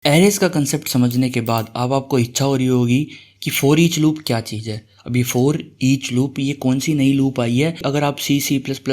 Arrays का concept समझने के बाद अब आपको इच्छा हो रही होगी कि फॉर ईच लूप क्या चीज़ है। अभी फॉर ईच लूप ये कौन सी नई लूप आई है। अगर आप C++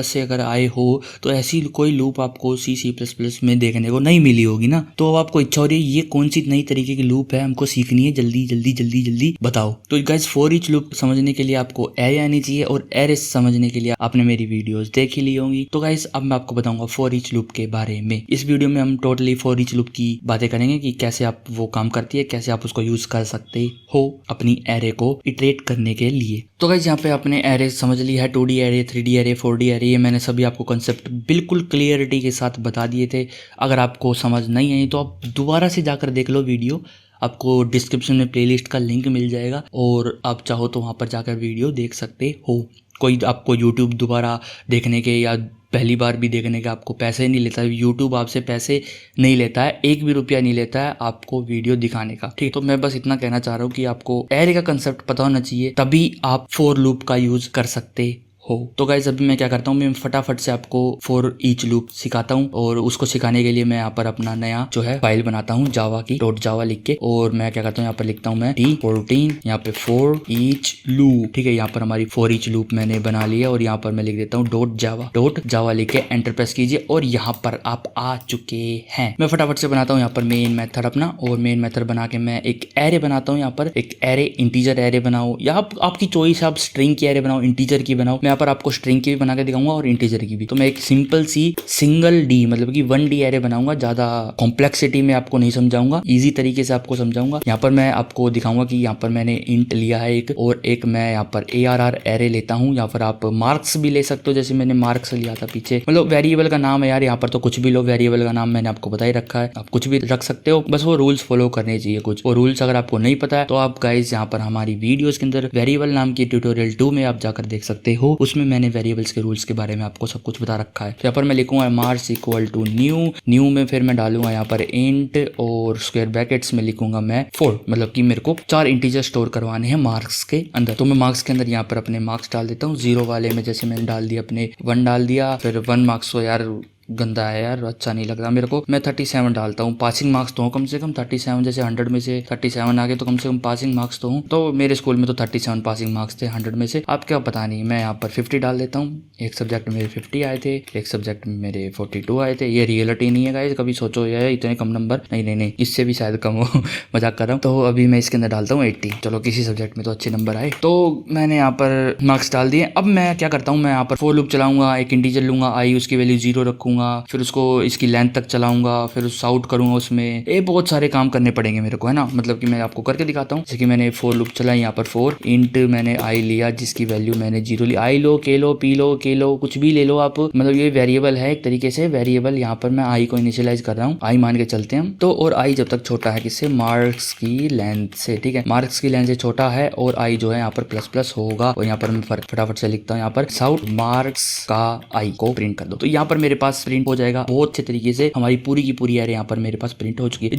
से अगर आए हो तो ऐसी कोई लूप आपको C++ में देखने को नहीं मिली होगी ना। तो अब आपको इच्छा हो रही है ये कौन सी नई तरीके की लूप है, हमको सीखनी है, जल्दी जल्दी जल्दी जल्दी बताओ। तो गाइस फॉर ईच लूप समझने के लिए आपको एरे आनी चाहिए और एरेस समझने के लिए आपने मेरी वीडियोस देख ही ली होंगी। तो गाइस अब मैं आपको बताऊंगा फॉर ईच लूप के बारे में। इस वीडियो में हम टोटली फॉर ईच लूप की बातें करेंगे कि कैसे आप वो काम करती है, कैसे आप उसको यूज कर सकते हो अपनी एरे को इटरेट करने के लिए। तो गाइस यहाँ पे आपने एरे समझ लिया है, 2D array, 3D array, 4D array, ये मैंने सभी आपको कंसेप्ट बिल्कुल क्लियरिटी के साथ बता दिए थे। अगर आपको समझ नहीं आई तो आप दोबारा से जाकर देख लो वीडियो, आपको डिस्क्रिप्शन में प्लेलिस्ट का लिंक मिल जाएगा और आप चाहो तो वहाँ पर जाकर वीडियो देख सकते हो। कोई आपको यूट्यूब दोबारा देखने के या पहली बार भी देखने के आपको पैसे नहीं लेता, यूट्यूब आपसे पैसे नहीं लेता है, 1 भी रुपया नहीं लेता है आपको वीडियो दिखाने का। ठीक, तो मैं बस इतना कहना चाह रहा हूँ कि आपको एरे का कंसेप्ट पता होना चाहिए, तभी आप फॉर लूप का यूज कर सकते हो। तो गाइज अभी मैं क्या करता हूँ, मैं फटाफट से आपको फॉर ईच लूप सिखाता हूँ और उसको सिखाने के लिए मैं यहाँ पर अपना नया जो है फाइल बनाता हूँ जावा की .java लिख के, और मैं क्या करता हूँ यहाँ पर लिखता हूँ मैं T14 यहाँ पे फॉर ईच लूप। ठीक है, यहाँ पर हमारी फॉर ईच लूप मैंने बना लिया और यहाँ पर मैं लिख देता हूँ .java लिख के एंटर प्रेस कीजिए और यहाँ पर आप आ चुके हैं। मैं फटाफट से बनाता हूँ यहाँ पर मेन मेथड अपना, और मेन मेथड बना के मैं एक एरे बनाता हूँ। यहाँ पर एक एरे, इंटीजर एरे बनाओ या आपकी चॉइस, आप स्ट्रिंग की एरे बनाओ, इंटीजर की बनाओ। मैं यहाँ पर आपको स्ट्रिंग की भी बना के दिखाऊंगा और इंटीजर की भी। तो मैं एक सिंपल सी सिंगल डी मतलब कि 1D एरे बनाऊंगा, ज्यादा कॉम्प्लेक्सिटी में आपको नहीं समझाऊंगा, इजी तरीके से आपको समझाऊंगा। यहाँ पर मैं आपको दिखाऊंगा कि यहाँ पर मैंने इंट लिया है एक, और एक मैं यहाँ पर ARR एरे लेता हूँ। यहाँ पर आप मार्क्स भी ले सकते हो, जैसे मैंने मार्क्स लिया था पीछे, मतलब वेरिएबल का नाम है यार, यहाँ पर तो कुछ भी लो, वेरिएबल का नाम मैंने आपको बता ही रखा है, आप कुछ भी रख सकते हो, बस वो रूल्स फॉलो करने चाहिए कुछ। वो रूल्स अगर आपको नहीं पता है तो आप गाइस यहाँ पर हमारी वीडियोस के अंदर वेरिएबल नाम की ट्यूटोरियल 2 में आप जाकर देख सकते हो, उसमें मैंने वेरिएबल्स के रूल्स के बारे में आपको सब कुछ बता रखा है। तो यहाँ पर मैं लिखूंगा मार्क्स इक्वल टू न्यू में फिर मैं डालूंगा यहाँ पर इंट और स्क्वायर ब्रैकेट्स में लिखूंगा मैं 4, मतलब कि मेरे को 4 इंटीजर स्टोर करवाने हैं मार्क्स के अंदर। तो मैं मार्क्स के अंदर यहाँ पर अपने मार्क्स डाल देता हूँ। 0 वाले में जैसे मैंने डाल दिया अपने 1 डाल दिया, फिर 1 मार्क्स को यार गंदा है यार, अच्छा नहीं लग रहा मेरे को, मैं 37 डालता हूँ। पासिंग मार्क्स तो हो कम से कम 37, जैसे 100 में से 37 आ गए तो कम से कम पासिंग मार्क्स तो हूँ। तो मेरे स्कूल में तो 37 पासिंग मार्क्स थे 100 में से, आप क्या पता नहीं। मैं यहाँ पर 50 डाल देता हूँ। एक सब्जेक्ट में मेरे 50 आए थे, एक सब्जेक्ट में मेरे 42 आए थे। ये रियलिटी नहीं है गाइस, कभी सोचो ये इतने कम नंबर, नहीं, इससे भी शायद कम हो मजाक कर रहा हूँ। तो अभी मैं इसके अंदर डालता हूँ 80, चलो किसी सब्जेक्ट में तो अच्छे नंबर आए। तो मैंने यहाँ पर मार्क्स डाल दिए। अब मैं क्या करता हूँ, मैं यहाँ पर फॉर लूप चलाऊंगा, एक इंटीजर लूंगा आई, उसकी वैल्यू 0 रखूंगा, फिर उसको इसकी लेंथ तक चलाऊंगा, फिर आउट करूंगा उसमें। ये बहुत सारे काम करने पड़ेंगे मेरे को, है ना, मतलब कि मैं आपको करके दिखाता हूँ। जैसे कि मैंने फॉर लूप चला, यहाँ पर 4 इंट मैंने आई लिया जिसकी वैल्यू मैंने 0 ली। आई लो, के लो, पी लो, के लो, कुछ भी ले लो आप, मतलब ये वेरिएबल है एक तरीके से वेरिएबल। यहाँ पर मैं आई को इनिशियलाइज कर रहा हूँ, आई मान के चलते हैं हम तो। और आई जब तक छोटा है किससे, मार्क्स की लेंथ से। ठीक है, मार्क्स की लेंथ से छोटा है और आई जो है यहाँ पर प्लस होगा। और यहाँ पर मैं फटाफट से लिखता हूँ यहाँ पर साउट मार्क्स का आई को प्रिंट कर दो। तो यहाँ पर मेरे पास प्रिंट हो जाएगा बहुत अच्छे तरीके से। हमारी पूरी की पूरी एरे यहाँ पर मेरे पास प्रिंट हो चुकी है।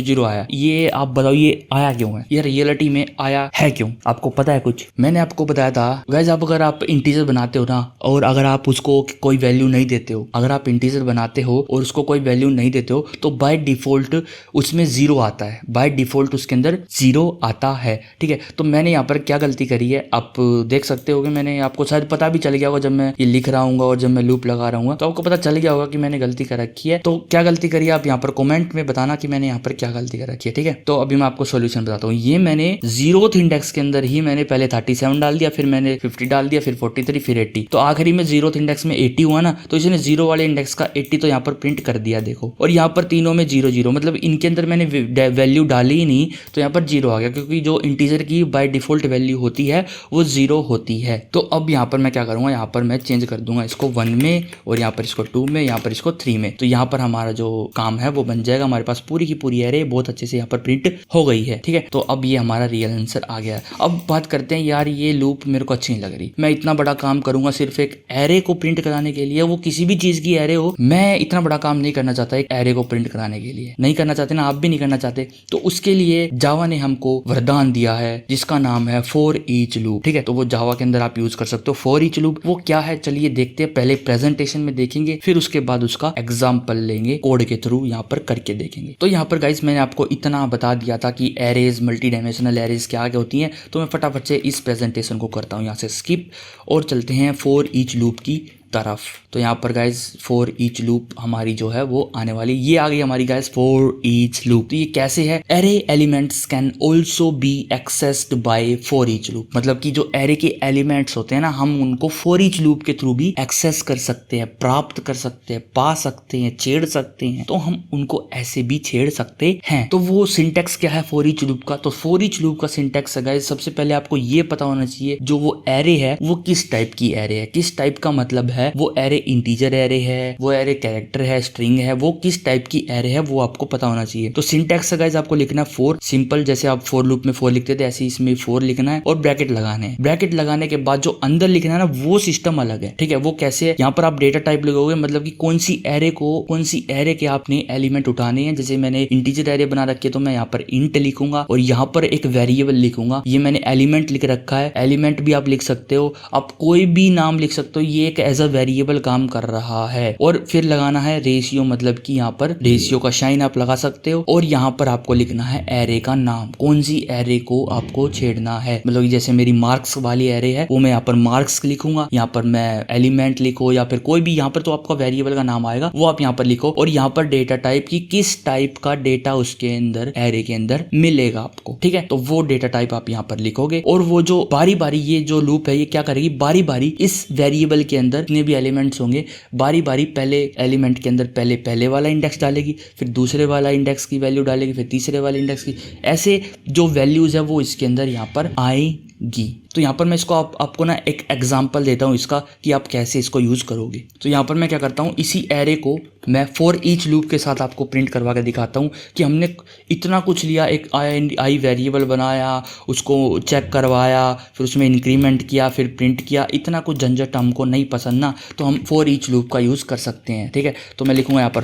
0 आया। ये आप बताओ ये आया क्यों है, ये रियलिटी में आया है क्यों, आपको पता है कुछ? मैंने आपको बताया था गाइस, आप अगर आप इंटीजर बनाते हो ना, और अगर आप उसको कोई वैल्यू नहीं देते हो, अगर आप इंटीजर बनाते हो और उसको कोई वैल्यू नहीं देते हो तो बाय डिफॉल्ट उसमें 0 आता है, बाय डिफॉल्ट उसके अंदर 0 आता है। ठीक है, तो मैंने यहाँ पर क्या गलती करी है आप देख सकते हो कि मैंने आपको शायद पता भी चल गया होगा, जब मैं ये लिख रहा हूँ और जब मैं लूप लगा रहा हूँ तो आपको पता चल गया होगा कि मैंने गलती कर रखी है। तो क्या गलती करी है आप यहाँ पर कमेंट में बताना कि मैंने यहाँ पर क्या गलती कर रखी है। ठीक है, तो अभी मैं आपको सॉल्यूशन बताता हूँ। ये मैंने 0th इंडेक्स के अंदर ही मैंने पहले 37 डाल दिया, फिर मैंने 50 डाल दिया, फिर 43, फिर 80, तो आखिरी में 0th इंडेक्स में 80 हुआ ना, तो इसने 0 वाले इंडेक्स का 80 तो यहाँ पर प्रिंट कर दिया देखो। और यहाँ पर तीनों में 0 मतलब इनके अंदर मैंने वैल्यू डाली ही नहीं, तो यहाँ पर 0 आ गया, क्योंकि जो इंटीजर की बाय डिफॉल्ट वैल्यू होती है वो 0 होती है। तो अब यहाँ पर मैं क्या करूंगा, यहाँ पर मैं चेंज कर दूंगा इसको 1 में, और यहाँ पर इसको 2 में, यहाँ पर इसको 3 में। तो यहाँ पर हमारा जो काम है वो बन जाएगा, हमारे पास पूरी की पूरी एरे बहुत अच्छे से यहाँ पर प्रिंट हो गई है। ठीक है, तो अब ये हमारा रियल आंसर आ गया है। अब बात करते हैं यार, ये लूप मेरे को अच्छी नहीं लग रही, मैं इतना बड़ा काम करूंगा सिर्फ एक एरे को प्रिंट कराने के लिए, वो किसी भी चीज की एरे हो, मैं इतना बड़ा काम नहीं करना चाहता एक एरे को प्रिंट कराने के लिए, नहीं करना चाहते ना, आप भी नहीं करना चाहते। तो उसके लिए जावा ने हमको वरदान दिया है जिसका नाम है फॉर ईच लूप। ठीक है, तो वो जावा के अंदर आप यूज कर सकते हो फॉर ईच लूप। वो क्या है चलिए देखते हैं, पहले प्रेजेंटेशन में देखेंगे, फिर उसके बाद उसका एग्जाम्पल लेंगे, कोड के थ्रू यहाँ पर करके देखेंगे। तो यहाँ पर गाइस मैंने आपको इतना बता दिया था कि एरेज, मल्टी डायमेंशनल एरेज क्या क्या होती हैं। तो मैं फटाफट से इस प्रेजेंटेशन को करता हूँ यहाँ से स्किप और चलते हैं फॉर ईच लूप की तरफ। तो यहाँ पर गाइज फॉर ईच लूप हमारी जो है वो आने वाली, ये आ गई हमारी गाइज फॉर ईच लूप। तो ये कैसे है, array elements can also be accessed by for each loop, मतलब कि जो एरे के एलिमेंट्स होते हैं ना, हम उनको फॉर ईच लूप के थ्रू भी एक्सेस कर सकते हैं, प्राप्त कर सकते हैं, पा सकते हैं, छेड़ सकते हैं। तो हम उनको ऐसे भी छेड़ सकते हैं। तो वो सिंटेक्स क्या है फॉर ईच लूप का, तो फॉर ईच लूप का सिंटेक्स है गाइज, सबसे पहले आपको ये पता होना चाहिए जो वो एरे है वो किस टाइप की एरे है। किस टाइप का मतलब है, वो एरे इंटीजर एरे है, वो एरे कैरेक्टर है, स्ट्रिंग है, वो किस टाइप की एरे है वो आपको पता होना चाहिए। तो सिंटैक्स गाइस आपको लिखना फॉर, सिंपल जैसे आप फॉर लूप में फॉर लिखते थे ऐसे इसमें फॉर लिखना है और ब्रैकेट लगाने हैं। ब्रैकेट लगाने के बाद जो अंदर लिखना है ना वो सिस्टम अलग है, ठीक है। वो कैसे है, यहाँ पर आप डेटा टाइप लिखोगे, मतलब कि कौन सी एरे के आपने एलिमेंट उठाने हैं। जैसे मैंने इंटीजर एरे बना रखी है तो मैं यहाँ पर इंट लिखूंगा और यहाँ पर एक वेरिएबल लिखूंगा। ये मैंने एलिमेंट लिख रखा है, एलिमेंट भी आप लिख सकते हो, आप कोई भी नाम लिख सकते हो, ये एक एज अ वेरिएबल काम कर रहा है। और फिर लगाना है रेशियो, मतलब कि यहाँ पर रेशियो का साइन आप लगा सकते हो और यहाँ पर आपको लिखना है एरे का नाम, कौन सी एरे को आपको छेड़ना है। मतलब जैसे मेरी मार्क्स वाली एरे है वो मैं यहाँ पर मार्क्स लिखूंगा, यहाँ पर मैं एलिमेंट लिखो या फिर कोई भी, यहाँ पर तो आपका वेरिएबल का नाम आएगा वो आप यहाँ पर लिखो और यहाँ पर डेटा टाइप की किस टाइप का डेटा उसके अंदर एरे के अंदर मिलेगा आपको, ठीक है। तो वो डेटा टाइप आप यहाँ पर लिखोगे और वो जो बारी बारी ये जो लूप है ये क्या करेगी, बारी बारी इस वेरिएबल के अंदर जितने भी एलिमेंट्स होंगे बारी बारी पहले एलिमेंट के अंदर पहले वाला इंडेक्स डालेगी, फिर दूसरे वाला इंडेक्स की वैल्यू डालेगी, फिर तीसरे वाले इंडेक्स की, ऐसे जो वैल्यूज है वो इसके अंदर यहाँ पर आएगी। तो यहाँ पर मैं इसको आपको ना एक एग्जांपल देता हूँ इसका कि आप कैसे इसको यूज करोगे। तो यहाँ पर मैं क्या करता हूँ, इसी एरे को मैं फॉर ईच लूप के साथ आपको प्रिंट करवा के दिखाता हूँ कि हमने इतना कुछ लिया, एक आई वेरिएबल बनाया, उसको चेक करवाया, फिर उसमें इंक्रीमेंट किया, फिर प्रिंट किया, इतना कुछ झंझट हमको नहीं पसंद ना, तो हम फॉर ईच लूप का यूज़ कर सकते हैं, ठीक है। तो मैं लिखूंगा यहाँ पर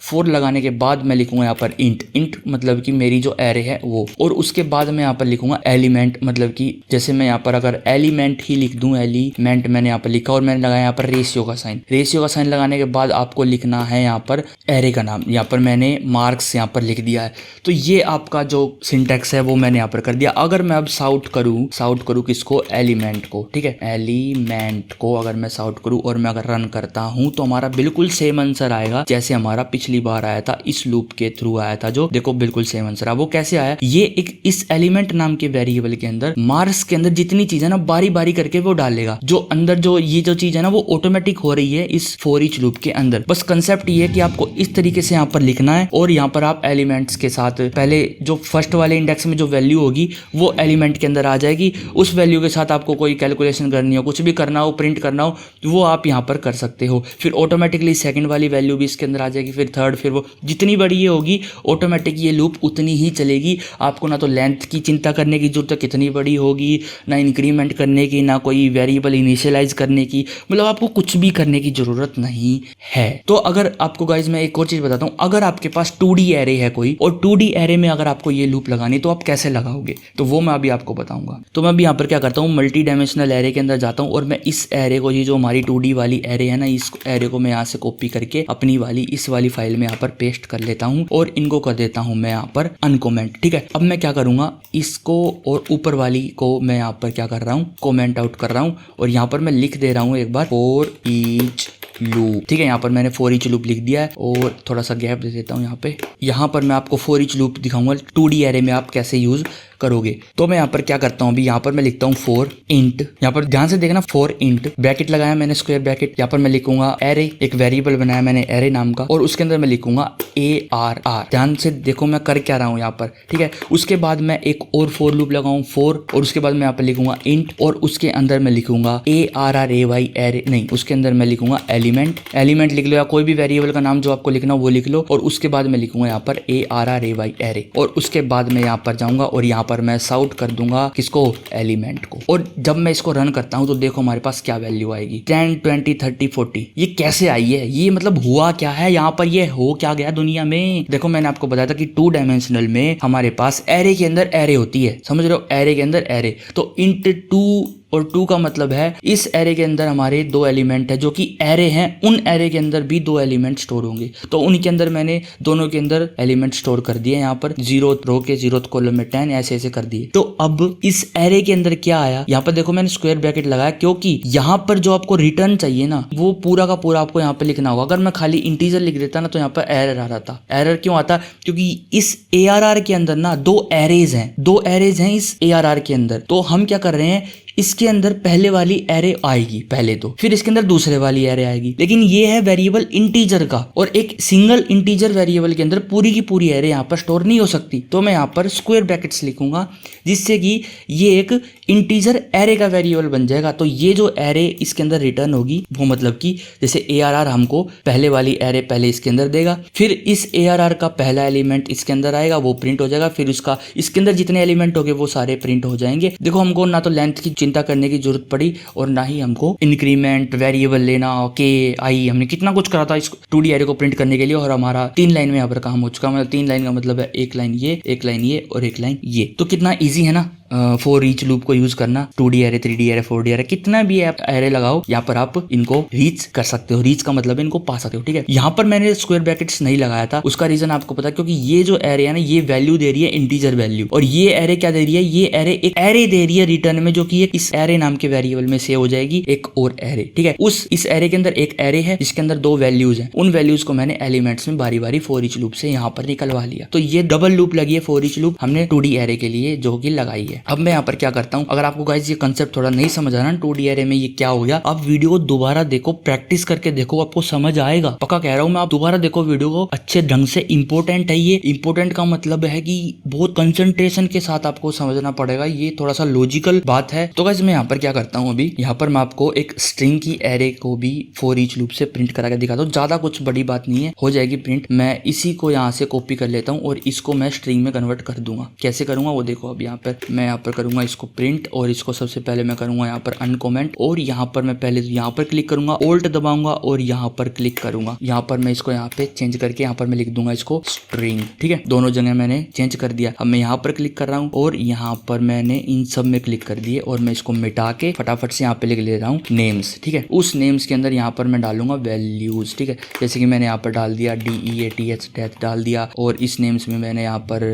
फोर लगाने के बाद मैं लिखूंगा यहाँ पर इंट मतलब कि मेरी जो एरे है वो, और उसके बाद मैं यहाँ पर लिखूंगा एलिमेंट, मतलब कि जैसे मैं यहाँ पर अगर एलिमेंट ही लिख दूं, एलिमेंट मैंने यहाँ पर लिखा और मैंने लगाया यहाँ पर रेशियो का साइन लगाने के बाद आपको लिखना है यहाँ पर एरे का नाम। यहाँ पर मैंने मार्क्स यहाँ पर लिख दिया है। तो ये आपका जो सिंटैक्स है वो मैंने यहाँ पर कर दिया। अगर मैं अब साउट करूँ किसको, एलिमेंट को, ठीक है, एलिमेंट को अगर मैं साउट करूँ और मैं अगर रन करता हूँ तो हमारा बिल्कुल सेम आंसर आएगा जैसे हमारा पिछली बार आया था, इस लूप के थ्रू आया था, जो देखो बिल्कुल सेम आंसर। वो कैसे आया, ये एक इस एलिमेंट नाम के वेरिएबल के अंदर मार्क्स के अंदर जितनी चीज है ना बारी बारी करके वो डालेगा, जो अंदर जो ये जो चीज है ना वो ऑटोमेटिक हो रही है इस फॉर ईच लूप के अंदर। बस कंसेप्ट ये है कि आपको इस तरीके से यहाँ पर लिखना है और यहाँ पर आप एलिमेंट्स के साथ पहले जो फर्स्ट वाले इंडेक्स में जो वैल्यू होगी वो एलिमेंट के अंदर आ जाएगी, उस वैल्यू के साथ आपको कोई कैलकुलेशन करनी हो, कुछ भी करना हो, प्रिंट करना हो, वो आप यहाँ पर कर सकते हो। फिर ऑटोमेटिकली सेकंड वाली वैल्यू भी इसके अंदर आ जाएगी, फिर थर्ड, फिर वो जितनी बड़ी ये होगी ऑटोमेटिक ये लूप उतनी ही चलेगी। आपको ना तो लेंथ की चिंता करने की जरूरत है कितनी बड़ी होगी, ना इंक्रीमेंट करने की, ना कोई वेरिएबल इनिशियलाइज करने की, मतलब आपको कुछ भी करने की जरूरत नहीं है। तो अगर आपको गाइज मैं एक और चीज बताता हूँ, अगर आपके पास 2D एरे है कोई और 2D एरे में अगर आपको ये लूप लगानी तो आप कैसे लगाओगे, तो वो मैं अभी आपको बताऊंगा। तो मैं अभी यहाँ पर क्या करता हूँ, मल्टी डायमेंशनल एरे के अंदर जाता हूँ और मैं इस एरे को, ये जो हमारी 2D वाली एरे है ना, इस एरे को मैं यहाँ से कॉपी करके अपनी वाली इस वाली फाइल में यहाँ पर पेस्ट कर लेता हूँ और इनको कर देता हूँ मैं यहाँ पर अनकमेंट, ठीक है। अब मैं क्या करूंगा, इसको और ऊपर वाली को मैं यहाँ पर क्या कर रहा हूँ, कमेंट आउट कर रहा हूँ और यहाँ पर मैं लिख दे रहा हूँ एक बार फॉर ईच लूप, ठीक है। यहाँ पर मैंने फॉर ईच लूप लिख दिया है और थोड़ा सा गैप दे देता हूँ यहाँ पे। यहाँ पर मैं आपको फॉर ईच लूप दिखाऊंगा 2D एरे में आप कैसे यूज करोगे। तो मैं यहाँ पर क्या करता हूँ, अभी यहाँ पर मैं लिखता हूँ फॉर इंट, यहाँ पर ध्यान से देखना, फॉर इंट ब्रैकेट लगाया मैंने स्क्वायर ब्रैकेट, यहाँ पर मैं लिखूंगा एरे, एक वेरिएबल बनाया मैंने एरे नाम का और उसके अंदर मैं लिखूंगा ARR। ध्यान से देखो मैं कर क्या रहा हूँ यहाँ पर, ठीक है। उसके बाद मैं एक और फॉर लूप लगाऊं फॉर, और उसके बाद मैं यहाँ पर लिखूंगा इंट और उसके अंदर मैं लिखूंगा ARRAY एरे, नहीं उसके अंदर मैं लिखूंगा एलिमेंट लिख लो या कोई भी वेरिएबल का नाम जो आपको लिखना हो वो लिख लो और उसके बाद मैं लिखूंगा यहाँ पर ARRAY एरे और उसके बाद मैं यहाँ पर जाऊंगा और यहाँ पर मैं साउट कर दूंगा किसको, एलिमेंट को। और जब मैं इसको रन करता हूं तो देखो हमारे पास क्या वैल्यू आएगी, 10 20 30 40। ये कैसे आई है, ये मतलब हुआ क्या है यहाँ पर, ये हो क्या गया दुनिया में। देखो मैंने आपको बताया था कि 2 डायमेंशनल में हमारे पास एरे के अंदर एरे होती है, समझ रहे हो, एरे के अंदर एरे। तो इंट 2 और 2 का मतलब है इस एरे के अंदर हमारे 2 एलिमेंट है जो कि एरे हैं, उन एरे के अंदर भी 2 एलिमेंट स्टोर होंगे। तो उनके अंदर मैंने दोनों के अंदर एलिमेंट स्टोर कर दिए, यहाँ पर 0th रो के 0th कॉलम में 10 ऐसे ऐसे कर दिए। तो अब इस एरे के अंदर क्या आया, यहाँ पर देखो मैंने स्क्वायर ब्रैकेट लगाया क्योंकि यहाँ पर जो आपको रिटर्न चाहिए ना वो पूरा का पूरा आपको यहाँ पे लिखना होगा। अगर मैं खाली इंटीजर लिख देता ना तो यहाँ पर एरर आ रहा था। एरर क्यों आता, क्योंकि इस ARR के अंदर ना 2 एरेज हैं इस ARR के अंदर। तो हम क्या कर रहे हैं, इसके अंदर पहले वाली एरे आएगी पहले तो, फिर इसके अंदर दूसरे वाली एरे आएगी। लेकिन ये है वेरिएबल इंटीजर का, और एक सिंगल इंटीजर वेरिएबल के अंदर पूरी की पूरी एरे यहाँ पर स्टोर नहीं हो सकती। तो मैं यहाँ पर स्क्वायर ब्रैकेट्स लिखूंगा जिससे कि ये एक इंटीजर एरे का वेरिएबल बन जाएगा। तो ये जो एरे इसके अंदर रिटर्न होगी वो मतलब कि जैसे ARR हमको पहले वाली एरे पहले इसके अंदर देगा, फिर इस ARR का पहला एलिमेंट इसके अंदर आएगा वो प्रिंट हो जाएगा, फिर उसका इसके अंदर जितने एलिमेंट होंगे वो सारे प्रिंट हो जाएंगे। देखो हमको ना तो लेंथ की चिंता करने की जरूरत पड़ी और ना ही हमको इंक्रीमेंट वेरिएबल लेना के आई, हमने कितना कुछ करा था इस 2D एरे को प्रिंट करने के लिए, और हमारा 3 लाइन में यहाँ पर काम हो चुका। मतलब 3 लाइन का मतलब है 1 लाइन ये, 1 लाइन ये और 1 लाइन ये। तो कितना ईजी है ना फॉर ईच लूप को यूज करना। 2D array, 3D array, 4D array, कितना भी आप एरे लगाओ यहाँ पर आप इनको रीच कर सकते हो। रीच का मतलब है इनको पा सकते हो, ठीक है। यहाँ पर मैंने स्क्वायर ब्रैकेट्स नहीं लगाया था, उसका रीजन आपको पता है, क्योंकि ये जो एरे है ना ये वैल्यू दे रही है इंटीजर वैल्यू, और ये एरे क्या दे रही है, ये एरे एक एरे दे रही है रिटर्न में, जो कि इस एरे नाम के वेरिएबल में सेव हो जाएगी एक और एरे, ठीक है। इस एरे के अंदर एक एरे है जिसके अंदर 2 वैल्यूज हैं, उन वैल्यूज को मैंने एलिमेंट्स में बारी बारी फॉर ईच लूप से यहाँ पर निकलवा लिया। तो ये डबल लूप लगी है फॉर ईच लूप हमने 2D एरे के लिए जो कि लगाई है। अब मैं यहाँ पर क्या करता हूं, अगर आपको गाइस ये कांसेप्ट थोड़ा नहीं समझ आ रहा ना 2D एरे में ये क्या हो गया, आप वीडियो को दोबारा देखो, प्रैक्टिस करके देखो, आपको समझ आएगा, पक्का कह रहा हूं मैं। आप दोबारा देखो वीडियो को अच्छे ढंग से। इंपॉर्टेंट है ये, इंपॉर्टेंट का मतलब है कि बहुत कंसंट्रेशन के साथ आपको समझना पड़ेगा, ये थोड़ा सा लॉजिकल बात है। तो गाइस मैं यहाँ पर क्या करता हूँ, अभी यहाँ पर मैं आपको एक स्ट्रिंग की एरे को भी फॉर ईच लूप से प्रिंट करा के दिखाता हूँ। ज्यादा कुछ बड़ी बात नहीं है, हो जाएगी प्रिंट। मैं इसी को यहाँ से कॉपी कर लेता हूँ और इसको मैं स्ट्रिंग में कन्वर्ट कर दूंगा। कैसे करूंगा वो देखो। अब यहाँ पर मैं यहाँ पर करूंगा इसको प्रिंट, और इसको सबसे पहले मैं करूंगा यहाँ पर अनकमेंट, और यहाँ पर मैं पहले यहाँ पर क्लिक करूंगा, ऑल्ट दबाऊंगा और यहाँ पर क्लिक करूंगा। यहाँ पर मैं इसको यहाँ पे चेंज करके यहाँ पर मैं लिख दूंगा इसको स्ट्रिंग, ठीक है। दोनों जगह मैंने चेंज कर दिया। अब मैं यहाँ पर क्लिक कर रहा हूँ और यहाँ पर मैंने इन सब में क्लिक कर दिए, और मैं इसको मिटा के फटाफट से यहाँ पे लिख ले रहा हूँ नेम्स, ठीक है। उस नेम्स के अंदर यहाँ पर मैं डालूंगा वैल्यूज, ठीक है। जैसे कि मैंने यहाँ पर डाल दिया DEATH डेथ डाल दिया, और इस नेम्स में मैंने यहाँ पर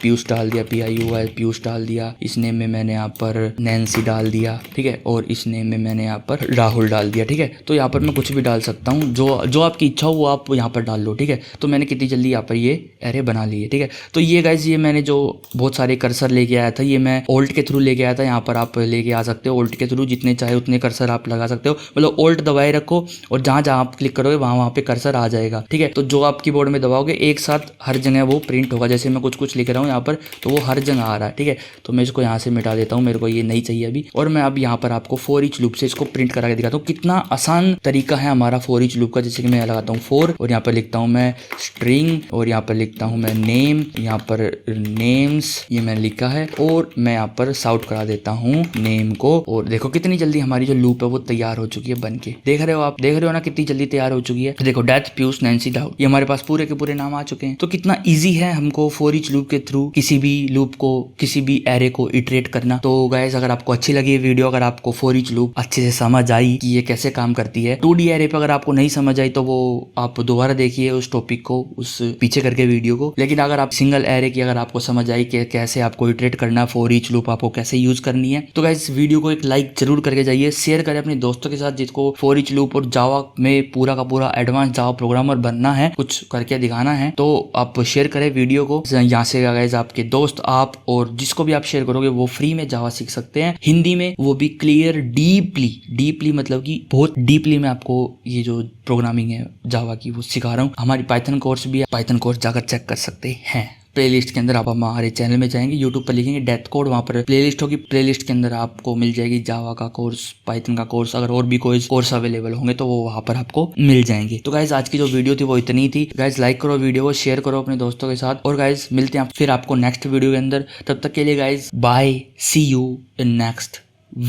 पीयूष डाल दिया, PIUS पीयूष डाल दिया। इस नेम में मैंने यहाँ पर नैन्सी डाल दिया, ठीक है। और इस नेम में मैंने यहाँ पर राहुल डाल दिया, ठीक है। तो यहाँ पर मैं कुछ भी डाल सकता हूँ, जो आपकी इच्छा हो वो आप यहाँ पर डाल लो, ठीक है। तो मैंने कितनी जल्दी यहाँ पर ये एरे बना ली है, ठीक है। तो ये गाइज ये मैंने जो बहुत सारे कर्सर लेके आया था, ये मैं ऑल्ट के थ्रू लेके आया था। यहाँ पर आप लेके आ सकते हो ऑल्ट के थ्रू, जितने चाहे उतने कर्सर आप लगा सकते हो। मतलब ऑल्ट दबाए रखो और जहाँ जहाँ आप क्लिक करोगे वहाँ पे कर्सर आ जाएगा, ठीक है। तो जो आप कीबोर्ड में दबाओगे एक साथ हर जगह वो प्रिंट होगा। जैसे मैं कुछ लिख रहा हूँ यहाँ पर तो वो हर जगह आ रहा है, ठीक है। तो मैं इसको यहाँ से मिटा देता हूँ, मेरे को ये नहीं चाहिए अभी। और मैं अब यहाँ पर आपको फॉर ईच लूप से इसको प्रिंट करा के दिखाता हूँ। कितना आसान तरीका है हमारा फॉर ईच लूप का। जैसे कि मैं लगाता हूँ 4 और यहाँ पर लिखता हूँ मैं स्ट्रिंग, और यहाँ पर लिखता हूँ मैं नेम, यहाँ पर नेम्स ये मैंने लिखा है, और मैं यहाँ पर साउट करा देता हूँ नेम को। और देखो कितनी जल्दी हमारी जो लूप है वो तैयार हो चुकी है बन के। देख रहे हो आप, देख रहे हो ना कितनी जल्दी तैयार हो चुकी है। तो देखो डेथ पीयूष नैन्सी राहुल ये हमारे पास पूरे के पूरे नाम आ चुके हैं। तो कितना ईजी है हमको फॉर ईच लूप के थ्रू किसी भी लूप को, किसी भी एरे को इटरेट करना। तो गाइस अगर आपको अच्छी लगी वीडियो, अगर आपको फॉर ईच लूप अच्छे से समझ आई कि ये कैसे काम करती है 2D एरे पे, अगर आपको नहीं समझ आई तो वो आप दोबारा देखिए उस टॉपिक को, उस पीछे करके वीडियो को। लेकिन अगर आप सिंगल एरे की अगर आपको समझ आई कि कैसे आपको इटरेट करना, फॉर ईच लूप आपको कैसे यूज करनी है, तो गाइस वीडियो को एक लाइक जरूर करके जाइए, शेयर करें अपने दोस्तों के साथ जिसको फॉर ईच लूप और जावा में पूरा का पूरा एडवांस जावा प्रोग्रामर बनना है, कुछ करके दिखाना है। तो आप शेयर करें वीडियो को। यहाँ से गाइस आपके दोस्त, आप और जिसको भी आप शेयर करोगे वो फ्री में जावा सीख सकते हैं, हिंदी में, वो भी क्लियर डीपली मतलब कि बहुत डीपली मैं आपको ये जो प्रोग्रामिंग है जावा की वो सिखा रहा हूँ। हमारी पाइथन कोर्स भी है, पाइथन कोर्स जाकर चेक कर सकते हैं। प्लेलिस्ट के अंदर आप हमारे चैनल में जाएंगे, यूट्यूब पर लिखेंगे डेथ कोड, वहाँ पर प्लेलिस्ट होगी, प्लेलिस्ट के अंदर आपको मिल जाएगी जावा का कोर्स, पाइथन का कोर्स, अगर और भी कोई कोर्स अवेलेबल होंगे तो वो वहाँ पर आपको मिल जाएंगे। तो गाइज आज की जो वीडियो थी वो इतनी थी। गाइज लाइक करो वीडियो को, शेयर करो अपने दोस्तों के साथ, और गाइज मिलते हैं फिर आपको नेक्स्ट वीडियो के अंदर। तब तक के लिए guys bye, see you in next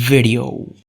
video.